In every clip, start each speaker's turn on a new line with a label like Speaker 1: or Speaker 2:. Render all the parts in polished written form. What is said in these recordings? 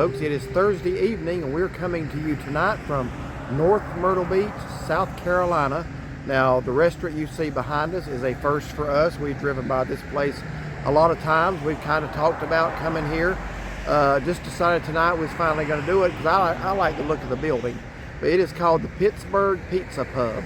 Speaker 1: folks. It is Thursday evening and we're coming to you tonight from North Myrtle Beach, South Carolina. Now, the restaurant you see behind us is a first for us. We've driven by this place a lot of times. We've kind of talked about coming here. Just decided tonight we was finally going to do it because I like the look of the building. But it is called the Pittsburgh Pizza Pub.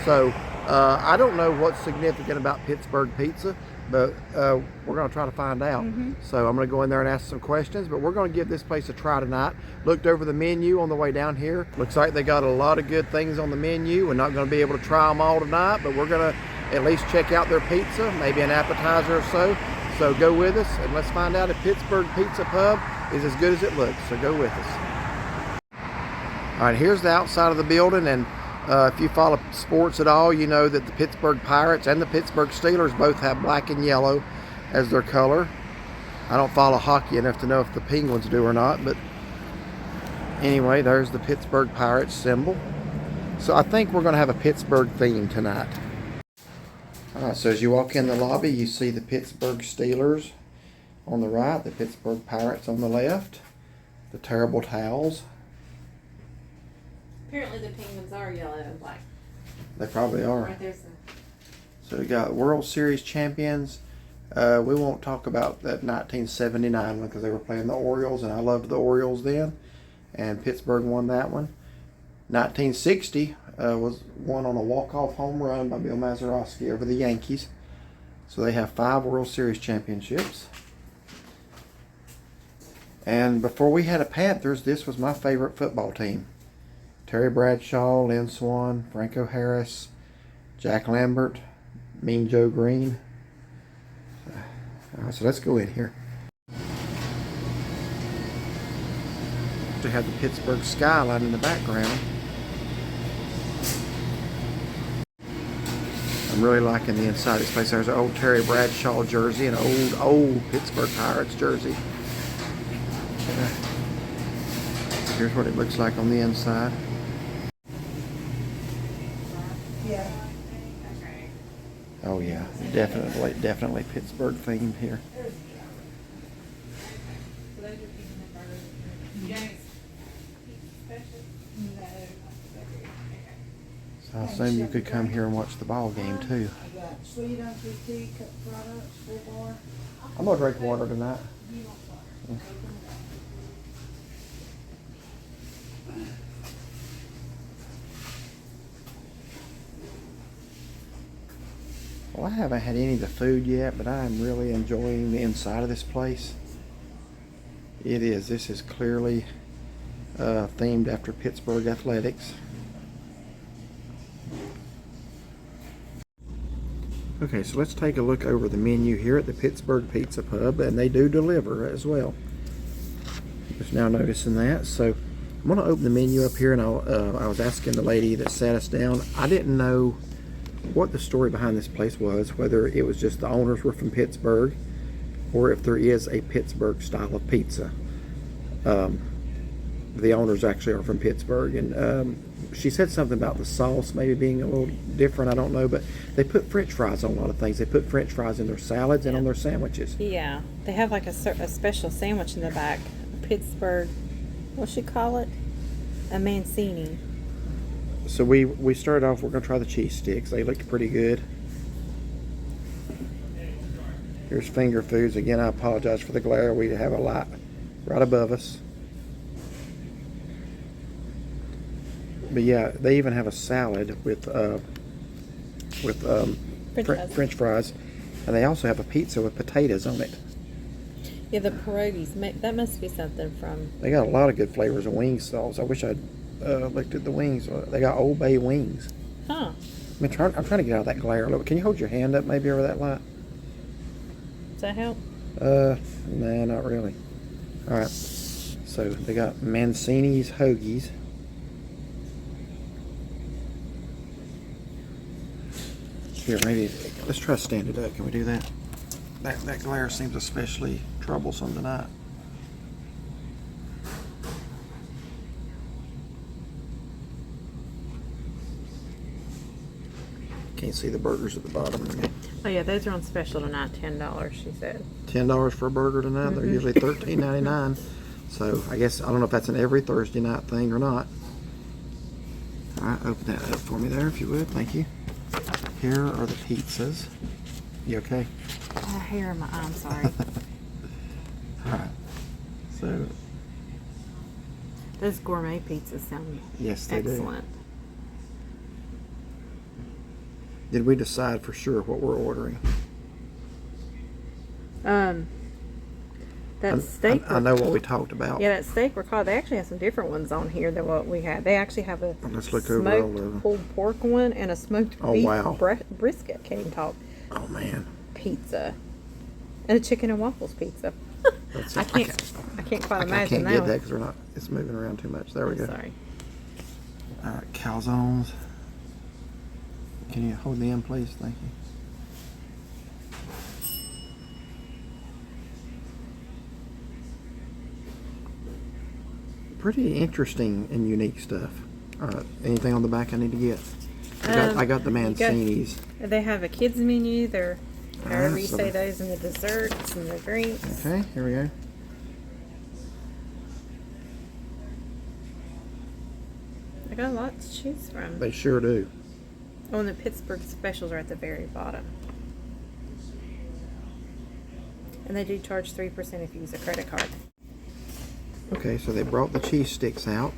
Speaker 1: So I don't know what's significant about Pittsburgh pizza, but we're going to try to find out. So I'm going to go in there and ask some questions, but we're going to give this place a try tonight. Looked over the menu on the way down here. Looks like they got a lot of good things on the menu. We're not going to be able to try them all tonight, but we're going to at least check out their pizza, maybe an appetizer or so. So go with us and let's find out if Pittsburgh Pizza Pub is as good as it looks. So go with us. All right, here's the outside of the building, and if you follow sports at all, you know that the Pittsburgh Pirates and the Pittsburgh Steelers both have black and yellow as their color. I don't follow hockey enough to know if the Penguins do or not, but anyway, there's the Pittsburgh Pirates symbol. So I think we're going to have a Pittsburgh theme tonight. All right, so as you walk in the lobby, you see the Pittsburgh Steelers on the right, the Pittsburgh Pirates on the left, the terrible towels.
Speaker 2: Apparently the Penguins are yellow and black.
Speaker 1: They probably are.
Speaker 2: Right there's
Speaker 1: So we got World Series champions. We won't talk about that 1979 one because they were playing the Orioles, and I loved the Orioles then. And Pittsburgh won that one. 1960 was won on a walk-off home run by Bill Mazeroski over the Yankees. So they have 5 World Series championships. And before we had a Panthers, this was my favorite football team. Terry Bradshaw, Lynn Swann, Franco Harris, Jack Lambert, Mean Joe Green. All right, so let's go in here. They have the Pittsburgh skyline in the background. I'm really liking the inside of this place. There's an old Terry Bradshaw jersey and an old Pittsburgh Pirates jersey. Here's what it looks like on the inside. Oh yeah, definitely Pittsburgh themed here. So I assume you could come here and watch the ball game too. I'm gonna drink water tonight. Well, I haven't had any of the food yet, but I am really enjoying the inside of this place. This is clearly themed after Pittsburgh athletics. Okay, so let's take a look over the menu here at the Pittsburgh Pizza Pub, and they do deliver as well. Just now noticing that. So I'm going to open the menu up here, and I was asking the lady that sat us down. I didn't know what the story behind this place was, whether it was just the owners were from Pittsburgh or if there is a Pittsburgh style of pizza. The owners actually are from Pittsburgh, and she said something about the sauce maybe being a little different. I don't know, but they put French fries on a lot of things. They put French fries in their salads and on their sandwiches.
Speaker 2: Yeah, they have like a special sandwich in the back. Pittsburgh, what's she call it? A Mancini.
Speaker 1: So we started off, we're going to try the cheese sticks. They looked pretty good. Here's finger foods. Again, I apologize for the glare. We have a light right above us. But yeah, they even have a salad with French fries. And they also have a pizza with potatoes on it.
Speaker 2: Yeah, the pierogies. That must be something from...
Speaker 1: They got a lot of good flavors of wing sauce. I wish I'd looked at the wings. They got Old Bay wings.
Speaker 2: Huh.
Speaker 1: I'm trying to get out of that glare a little bit. Can you hold your hand up maybe over that light?
Speaker 2: Does that help?
Speaker 1: Nah, not really. All right. So they got Mancini's hoagies. Here, maybe let's try to stand it up. Can we do that? That glare seems especially troublesome tonight. Can't see the burgers at the bottom.
Speaker 2: Oh yeah, those are on special tonight, $10, she said.
Speaker 1: $10 for a burger tonight. They're usually $13.99. So I guess, I don't know if that's an every Thursday night thing or not. All right, open that up for me there if you would. Thank you. Here are the pizzas. You okay?
Speaker 2: Hair in my eye, I'm sorry.
Speaker 1: All right. So,
Speaker 2: Those gourmet pizzas sound
Speaker 1: yes, they
Speaker 2: excellent.
Speaker 1: Did we decide for sure what we're ordering?
Speaker 2: That steak.
Speaker 1: I know what we talked about.
Speaker 2: Yeah, that steak recall. They actually have some different ones on here than what we had. They actually have a
Speaker 1: Let's look over all of them.
Speaker 2: smoked pulled pork one and a smoked beef brisket. Can't even talk.
Speaker 1: Oh man.
Speaker 2: Pizza and a chicken and waffles pizza. I can't quite imagine
Speaker 1: I can't
Speaker 2: that.
Speaker 1: get that because we're not. It's moving around too much. There we go.
Speaker 2: Sorry.
Speaker 1: All right, calzones. Can you hold them, please? Thank you. Pretty interesting and unique stuff. All right, anything on the back I need to get? I got the Mancini's.
Speaker 2: They have a kids menu. They're however you
Speaker 1: so
Speaker 2: say those, and the desserts and the drinks.
Speaker 1: Okay, here we go.
Speaker 2: I got a lot to choose from.
Speaker 1: They sure do.
Speaker 2: Oh, and the Pittsburgh specials are at the very bottom. And they do charge 3% if you use a credit card.
Speaker 1: Okay, so they brought the cheese sticks out.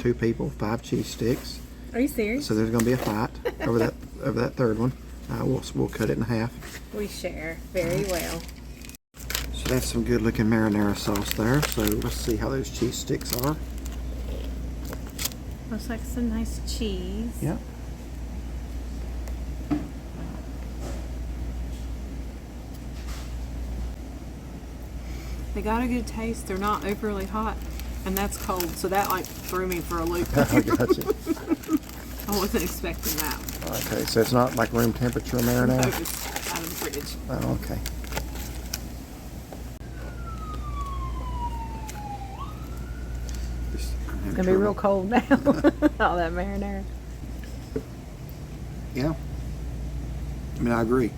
Speaker 1: 2 people, 5 cheese sticks.
Speaker 2: Are you serious?
Speaker 1: So there's going to be a fight over that third one. We'll cut it in half.
Speaker 2: We share very well.
Speaker 1: So that's some good looking marinara sauce there. So let's see how those cheese sticks are.
Speaker 2: Looks like some nice cheese.
Speaker 1: Yeah.
Speaker 2: They got a good taste. They're not overly hot, and that's cold, so that like threw me for a loop.
Speaker 1: I got you.
Speaker 2: I wasn't expecting that.
Speaker 1: Okay, so it's not like room temperature marinara?
Speaker 2: No, it's out of the fridge.
Speaker 1: Oh, okay.
Speaker 2: It's gonna be real cold now. All that marinara.
Speaker 1: Yeah. I mean, I agree.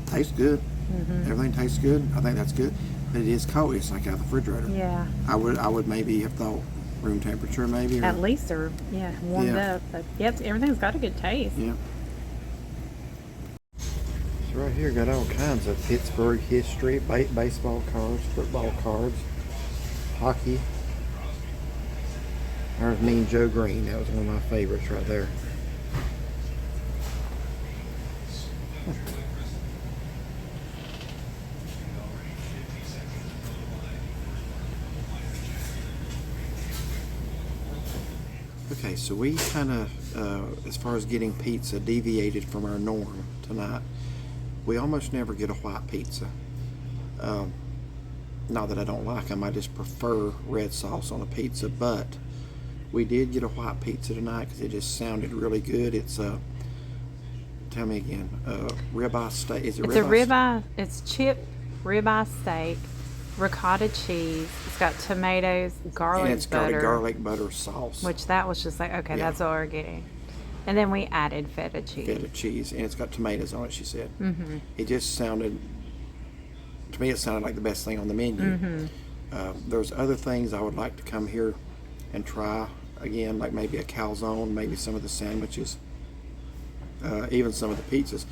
Speaker 1: Tastes good. Everything tastes good. I think that's good. But it is cold. It's like out of the refrigerator.
Speaker 2: Yeah.
Speaker 1: I would maybe have thought room temperature maybe. Or,
Speaker 2: At least they're warmed up. But yep, everything's got a good taste.
Speaker 1: yeah. So right here got all kinds of Pittsburgh history, baseball cards, football cards, hockey. There's Mean Joe Green. That was one of my favorites right there. Okay, so we kind of, as far as getting pizza, deviated from our norm tonight. We almost never get a white pizza. Not that I don't like them, I just prefer red sauce on a pizza, but we did get a white pizza tonight because it just sounded really good. It's, tell me again, ribeye steak. Is it
Speaker 2: It's a ribeye. It's chipped ribeye steak, ricotta cheese. It's got tomatoes, garlic
Speaker 1: and it's got
Speaker 2: butter,
Speaker 1: a garlic butter sauce.
Speaker 2: which that was just like, okay,
Speaker 1: Yeah.
Speaker 2: that's what we're getting. And then we added feta cheese.
Speaker 1: Feta cheese, and it's got tomatoes on it, she said. It just sounded, to me, it sounded like the best thing on the menu. There's other things I would like to come here and try again, like maybe a calzone, maybe some of the sandwiches, even some of the pizzas.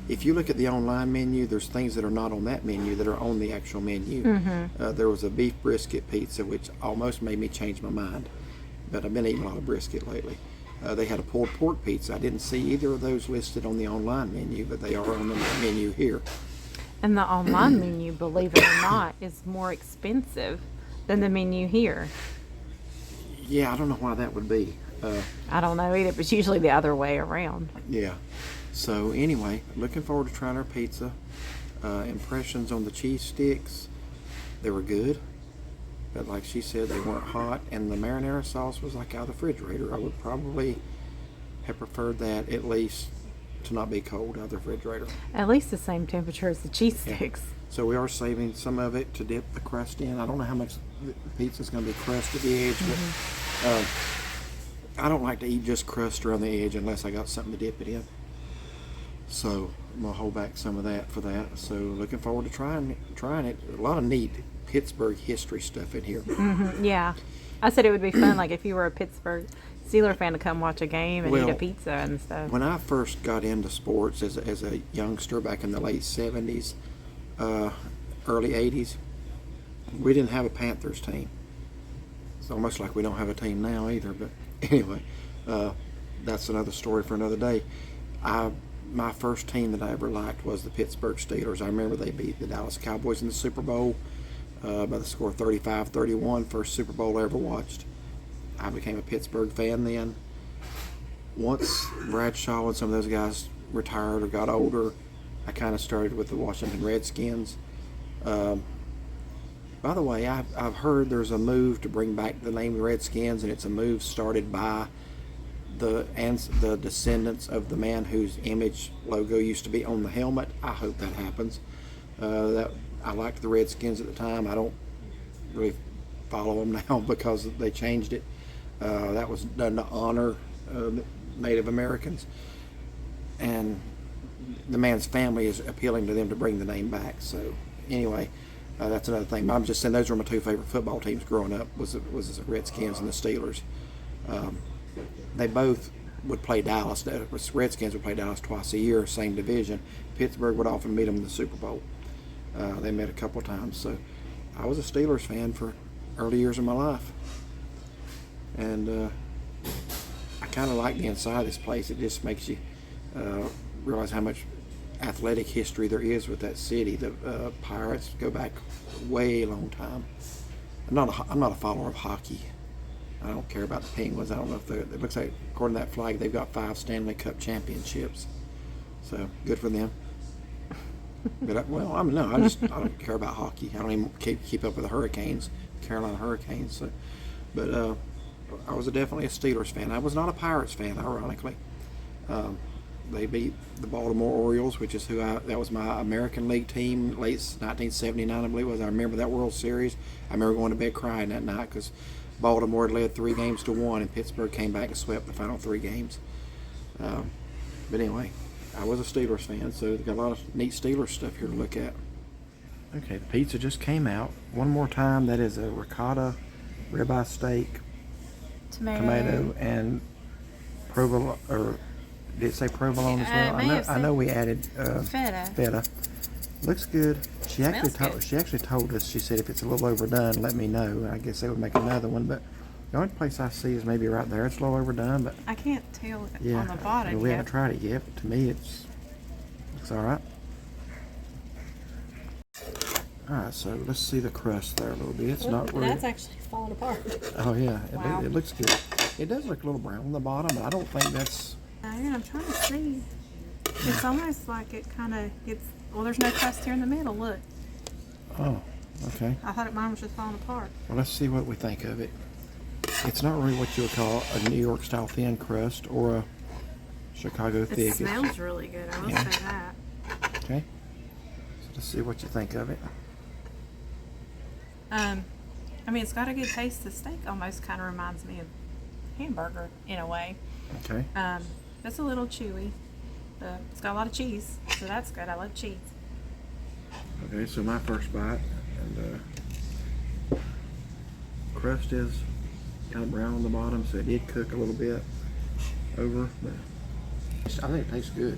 Speaker 1: If you look at the online menu, there's things that are not on that menu that are on the actual menu. There was a beef brisket pizza, which almost made me change my mind, but I've been eating a lot of brisket lately. They had a pulled pork pizza. I didn't see either of those listed on the online menu, but they are on the menu here.
Speaker 2: And the online menu, believe it or not, is more expensive than the menu here.
Speaker 1: Yeah, I don't know why that would be.
Speaker 2: I don't know either, but it's usually the other way around.
Speaker 1: Yeah. So anyway, looking forward to trying our pizza. Impressions on the cheese sticks, they were good, but like she said, they weren't hot, and the marinara sauce was like out of the refrigerator. I would probably have preferred that at least to not be cold out of the refrigerator.
Speaker 2: At least the same temperature as the cheese sticks.
Speaker 1: So we are saving some of it to dip the crust in. I don't know how much the pizza's going to be crust at the edge, but I don't like to eat just crust around the edge unless I got something to dip it in. So I'm gonna hold back some of that for that. So looking forward to trying it. A lot of neat Pittsburgh history stuff in here.
Speaker 2: Yeah. I said it would be fun, like if you were a Pittsburgh Steeler fan, to come watch a game and eat a
Speaker 1: Well,
Speaker 2: pizza and stuff.
Speaker 1: When I first got into sports as a youngster back in the late 70s, early 80s, we didn't have a Panthers team. It's almost like we don't have a team now either. But anyway, that's another story for another day. My first team that I ever liked was the Pittsburgh Steelers. I remember they beat the Dallas Cowboys in the Super Bowl by the score 35-31. First Super Bowl I ever watched. I became a Pittsburgh fan then. Once Bradshaw and some of those guys retired or got older, I kind of started with the Washington Redskins. By the way, I've heard there's a move to bring back the name Redskins, and it's a move started by the descendants of the man whose image logo used to be on the helmet. I hope that happens. I liked the Redskins at the time. I don't really follow them now because they changed it. That was done to honor Native Americans, and the man's family is appealing to them to bring the name back. So anyway, that's another thing. I'm just saying those were my two favorite football teams growing up, was the Redskins and the Steelers. They both would play Dallas. The Redskins would play Dallas twice a year, same division. Pittsburgh would often meet them in the Super Bowl. They met a couple of times. So I was a Steelers fan for early years of my life. And I kind of like the inside of this place. It just makes you realize how much athletic history there is with that city. The Pirates go back way long time. I'm not a follower of hockey. I don't care about the Penguins. I don't know if it looks like, according to that flag, they've got 5 Stanley Cup championships. So good for them. But I don't care about hockey. I don't even keep up with the Hurricanes, Carolina Hurricanes. So, but I was definitely a Steelers fan. I was not a Pirates fan, ironically. They beat the Baltimore Orioles, which is that was my American League team, late 1979, I believe it was. I remember that World Series. I remember going to bed crying that night because Baltimore had led 3-1, and Pittsburgh came back and swept the final 3 games. But anyway, I was a Steelers fan, so we've got a lot of neat Steelers stuff here to look at. Okay, the pizza just came out. One more time, that is a ricotta ribeye steak, tomato, and provolone, or did it say provolone as well? I know we added feta. Looks good. She actually told us. She said if it's a little overdone, let me know. I guess they would make another one. But the only place I see is maybe right there. It's a little overdone, but
Speaker 2: I can't tell on the bottom.
Speaker 1: We haven't tried it yet. But to me, looks all right. All right, so let's see the crust there a little bit. It's not really.
Speaker 2: That's actually falling apart.
Speaker 1: Oh yeah,
Speaker 2: Wow.
Speaker 1: It looks good. It does look a little brown on the bottom, but I don't think that's.
Speaker 2: I'm trying to see. It's almost like it kind of gets. Well, there's no crust here in the middle. Look.
Speaker 1: Oh, okay.
Speaker 2: I thought mine was just falling apart.
Speaker 1: Well, let's see what we think of it. It's not really what you would call a New York style thin crust or a Chicago thick.
Speaker 2: It smells really good. I will say that.
Speaker 1: Okay. So let's see what you think of it.
Speaker 2: I mean, it's got a good taste. The steak almost kind of reminds me of hamburger in a way.
Speaker 1: Okay.
Speaker 2: It's a little chewy. It's got a lot of cheese, so that's good. I love cheese.
Speaker 1: Okay, so my first bite, and crust is kind of brown on the bottom, so it did cook a little bit over, but I think it tastes good.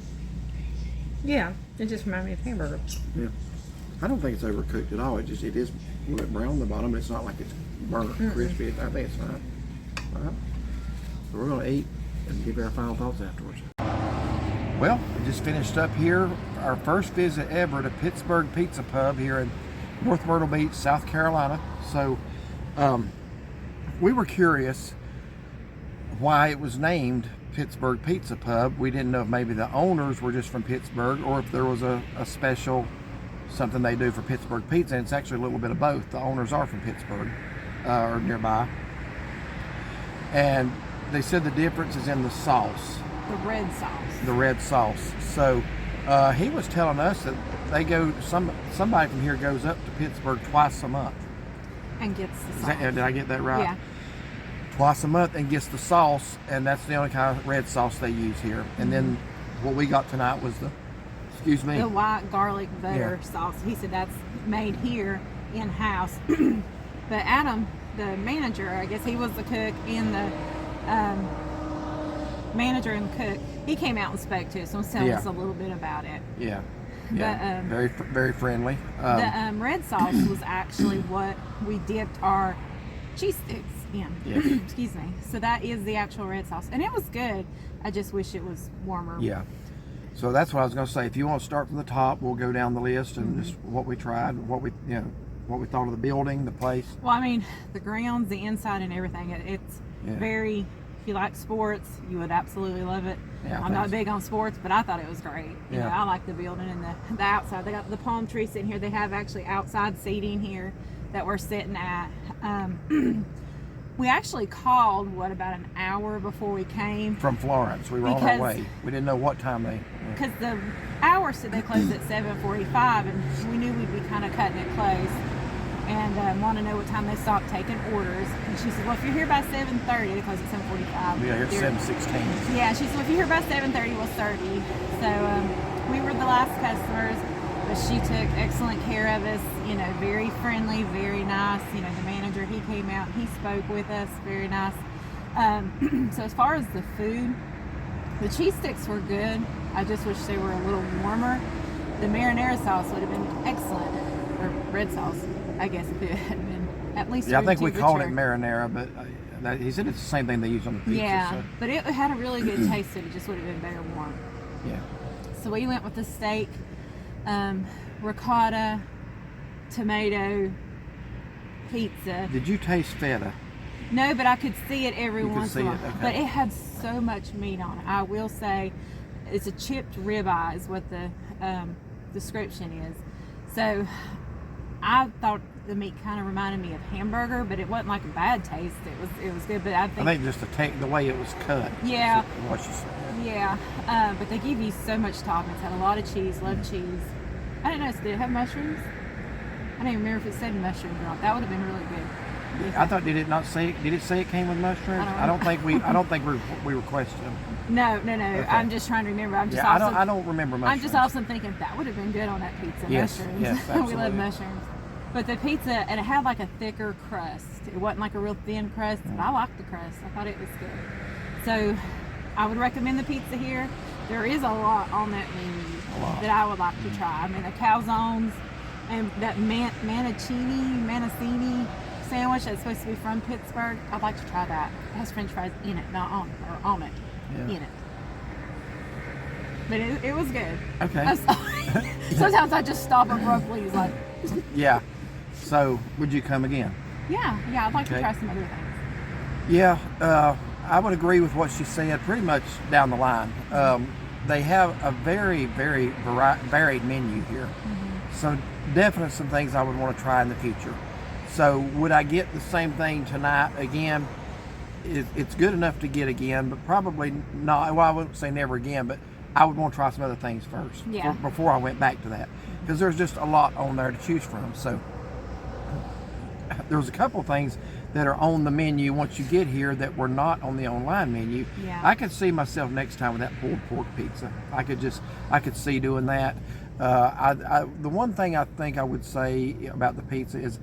Speaker 2: Yeah, it just reminds me of hamburger.
Speaker 1: Yeah, I don't think it's overcooked at all. It is a little bit brown on the bottom, but it's not like it's burnt or crispy. I think it's fine. All right, so we're gonna eat and give you our final thoughts afterwards. Well, we just finished up here, our first visit ever to Pittsburgh Pizza Pub here in North Myrtle Beach, South Carolina. So we were curious why it was named Pittsburgh Pizza Pub. We didn't know if maybe the owners were just from Pittsburgh or if there was a special something they do for Pittsburgh pizza. And it's actually a little bit of both. The owners are from Pittsburgh or nearby. And they said the difference is in the sauce.
Speaker 2: The red sauce.
Speaker 1: The red sauce. So he was telling us that they go. Somebody from here goes up to Pittsburgh twice a month.
Speaker 2: And gets the sauce.
Speaker 1: Did I get that right?
Speaker 2: Yeah.
Speaker 1: Twice a month and gets the sauce, and that's the only kind of red sauce they use here. And then what we got tonight was Excuse me?
Speaker 2: The white garlic butter
Speaker 1: Yeah.
Speaker 2: sauce. He said that's made here in-house. But Adam, the manager, I guess he was the cook and the manager and cook, he came out and spoke to us and was telling
Speaker 1: Yeah.
Speaker 2: us a little bit about it.
Speaker 1: Yeah. Yeah.
Speaker 2: But,
Speaker 1: very friendly.
Speaker 2: The red sauce was actually what we dipped our cheese sticks in.
Speaker 1: Yeah.
Speaker 2: Excuse me. So that is the actual red sauce, and it was good. I just wish it was warmer.
Speaker 1: Yeah. So that's what I was going to say. If you want to start from the top, we'll go down the list and just what we tried, what we thought of the building, the place.
Speaker 2: Well, I mean, the grounds, the inside, and everything. It's very. If you like sports, you would absolutely love it.
Speaker 1: Yeah,
Speaker 2: I'm not big on sports, but I thought it was great. You know, I like the building and the outside. They got the palm tree sitting here. They have actually outside seating here that we're sitting at. We actually called, about an hour before we came?
Speaker 1: From Florence. We were on our way. We didn't know what time they...
Speaker 2: Because the hour said they closed at 7:45, and we knew we'd be kind of cutting it close. And want to know what time they stopped taking orders. And she said, well, if you're here by 7:30, they close at 7:45.
Speaker 1: Yeah, here at 7:16.
Speaker 2: Yeah, she said, well, if you're here by 7:30, we'll serve you. So we were the last customers, but she took excellent care of us, you know, very friendly, very nice. You know, the manager, he came out and he spoke with us, very nice. So as far as the food, the cheese sticks were good. I just wish they were a little warmer. The marinara sauce would have been excellent, or red sauce, I guess, if it had been at least.
Speaker 1: Yeah, I think we called it marinara, but he said it's the same thing they use on the pizza.
Speaker 2: Yeah,
Speaker 1: so.
Speaker 2: but it had a really good taste to it. It just would have been better warm.
Speaker 1: Yeah.
Speaker 2: So we went with the steak, ricotta, tomato, pizza.
Speaker 1: Did you taste feta?
Speaker 2: No, but I could see it every once in a while.
Speaker 1: Okay.
Speaker 2: But it had so much meat on it. I will say, it's a chipped ribeye is what the description is. So I thought the meat kind of reminded me of hamburger, but it wasn't like a bad taste. It was good, but I think
Speaker 1: just the way it was cut.
Speaker 2: Yeah.
Speaker 1: What she said.
Speaker 2: Yeah, but they give you so much toppings. Had a lot of cheese, love cheese. I didn't know, did it have mushrooms? I don't even remember if it said mushrooms or not. That would have been really good.
Speaker 1: I thought, did it say it came with mushrooms? I don't think we requested them.
Speaker 2: No.
Speaker 1: Okay.
Speaker 2: I'm just trying to remember.
Speaker 1: I don't remember mushrooms.
Speaker 2: I'm just also thinking that would have been good on that pizza.
Speaker 1: Yes,
Speaker 2: mushrooms.
Speaker 1: yes,
Speaker 2: We
Speaker 1: absolutely.
Speaker 2: love mushrooms. But the pizza, and it had like a thicker crust. It wasn't like a real thin crust, but I liked the crust. I thought it was good. So I would recommend the pizza here. There is a lot on that menu that I would like to try. I mean, the calzones and that manassini sandwich that's supposed to be from Pittsburgh. I'd like to try that. It has French fries in it, not on, or on it, in it. But it was good.
Speaker 1: Okay.
Speaker 2: Sometimes I just stop abruptly. It's like,
Speaker 1: Yeah. So, would you come again?
Speaker 2: yeah, I'd like to try some other things.
Speaker 1: Yeah, I would agree with what she said pretty much down the line. They have a very, very varied menu here. So definitely some things I would want to try in the future. So would I get the same thing tonight again? It's good enough to get again, but probably not. Well, I wouldn't say never again, but I would want to try some other things first before I went back to that. Because there's just a lot on there to choose from. So there's a couple of things that are on the menu once you get here that were not on the online menu.
Speaker 2: Yeah.
Speaker 1: I could see myself next time with that pulled pork pizza. I could see doing that. The one thing I think I would say about the pizza is,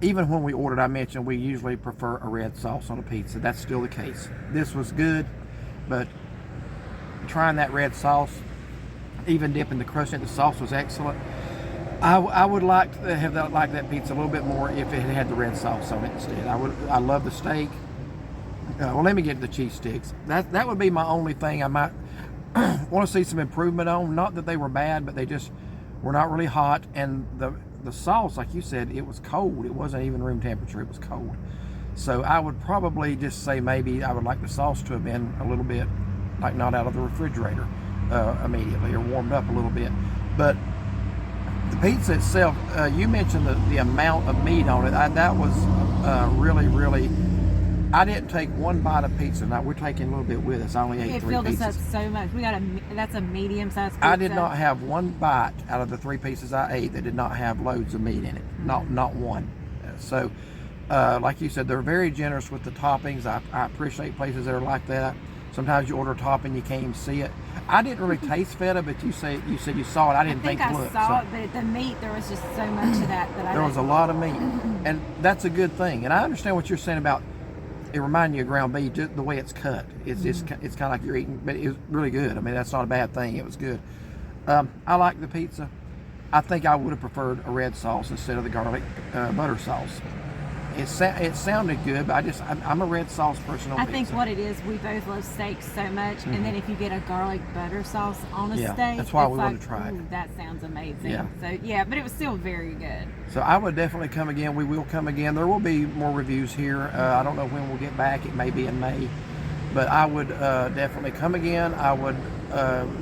Speaker 1: even when we ordered, I mentioned we usually prefer a red sauce on a pizza. That's still the case. This was good, but trying that red sauce, even dipping the crust in the sauce, was excellent. I would like to have that pizza a little bit more if it had the red sauce on it instead. I love the steak. Well, let me get to the cheese sticks. That would be my only thing I might want to see some improvement on. Not that they were bad, but they just were not really hot. And the sauce, like you said, it was cold. It wasn't even room temperature. It was cold. So I would probably just say maybe I would like the sauce to have been a little bit, like, not out of the refrigerator immediately, or warmed up a little bit. But the pizza itself, you mentioned the amount of meat on it. That was really, really. I didn't take one bite of pizza. Now we're taking a little bit with us. I only ate 3 pizzas.
Speaker 2: It filled us up so much. That's a medium-sized pizza.
Speaker 1: I did not have one bite out of the 3 pieces I ate that did not have loads of meat in it. Not one. So, like you said, they're very generous with the toppings. I appreciate places that are like that. Sometimes you order a topping, you can't even see it. I didn't really taste feta, but you said you saw it. I didn't think
Speaker 2: I
Speaker 1: to look.
Speaker 2: saw it, but the meat, there was just so much of that I
Speaker 1: there was a lot of meat, and that's a good thing. And I understand what you're saying about it reminding you of ground beef, just the way it's cut. It's kind of like you're eating, but it was really good. I mean, that's not a bad thing. It was good. I like the pizza. I think I would have preferred a red sauce instead of the garlic butter sauce. It sounded good, but I'm a red sauce person on
Speaker 2: I
Speaker 1: pizza.
Speaker 2: think what it is, we both love steaks so much, and then if you get a garlic butter sauce on a steak,
Speaker 1: that's why we
Speaker 2: like,
Speaker 1: want to try it.
Speaker 2: That sounds amazing.
Speaker 1: Yeah.
Speaker 2: So yeah, but it was still very good.
Speaker 1: So I would definitely come again. We will come again. There will be more reviews here. I don't know when we'll get back. It may be in May, but I would definitely come again. I would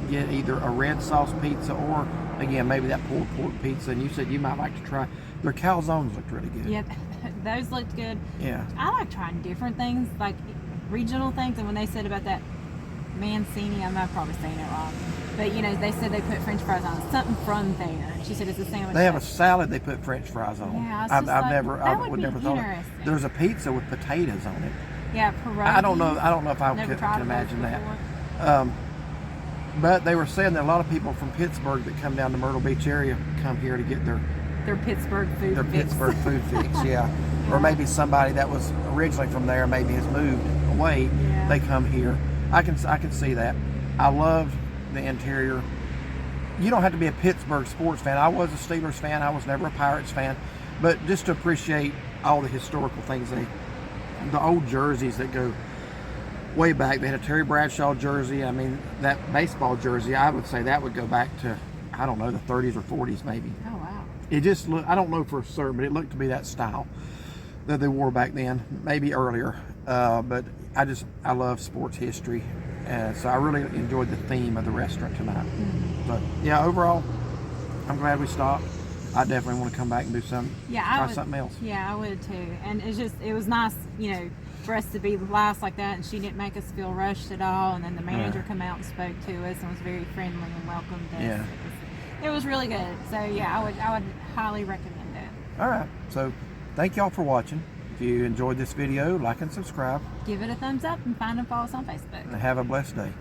Speaker 1: get either a red sauce pizza or again maybe that pulled pork pizza. And you said you might like to try their calzones. Looked really good.
Speaker 2: Yep. Those looked good.
Speaker 1: Yeah.
Speaker 2: I like trying different things, like regional things. And when they said about that Mancini, I'm not probably saying it wrong, but you know, they said they put French fries on it. Something from there. She said it's a sandwich.
Speaker 1: They have a salad they put French fries on.
Speaker 2: Yeah,
Speaker 1: I
Speaker 2: that
Speaker 1: would never thought.
Speaker 2: interesting.
Speaker 1: There's a pizza with potatoes on it.
Speaker 2: Yeah, pierogies.
Speaker 1: I don't know if I
Speaker 2: Never
Speaker 1: could
Speaker 2: tried those
Speaker 1: imagine that.
Speaker 2: before.
Speaker 1: But they were saying that a lot of people from Pittsburgh that come down to Myrtle Beach area come here to get their
Speaker 2: Pittsburgh food fix.
Speaker 1: Pittsburgh food fix, yeah. Or maybe somebody that was originally from there, maybe has moved away.
Speaker 2: Yeah.
Speaker 1: They come here. I can see that. I love the interior. You don't have to be a Pittsburgh sports fan. I was a Steelers fan. I was never a Pirates fan, but just to appreciate all the historical things, the old jerseys that go way back. They had a Terry Bradshaw jersey. I mean, that baseball jersey, I would say that would go back to, I don't know, the 30s or 40s maybe.
Speaker 2: Oh wow.
Speaker 1: It just looked, I don't know for certain, but it looked to be that style that they wore back then, maybe earlier. But I love sports history. So I really enjoyed the theme of the restaurant tonight. But yeah, overall, I'm glad we stopped. I definitely want to come back and do something.
Speaker 2: Yeah,
Speaker 1: try something else.
Speaker 2: Yeah, I would too. And it was nice, you know, for us to be last like that, and she didn't make us feel rushed at all. And then the manager come out and spoke to us and was very friendly and welcomed us.
Speaker 1: Yeah.
Speaker 2: It was really good. So yeah, I would highly recommend it.
Speaker 1: All right. So thank y'all for watching. If you enjoyed this video, like and subscribe.
Speaker 2: Give it a thumbs up and find and follow us on Facebook.
Speaker 1: And have a blessed day.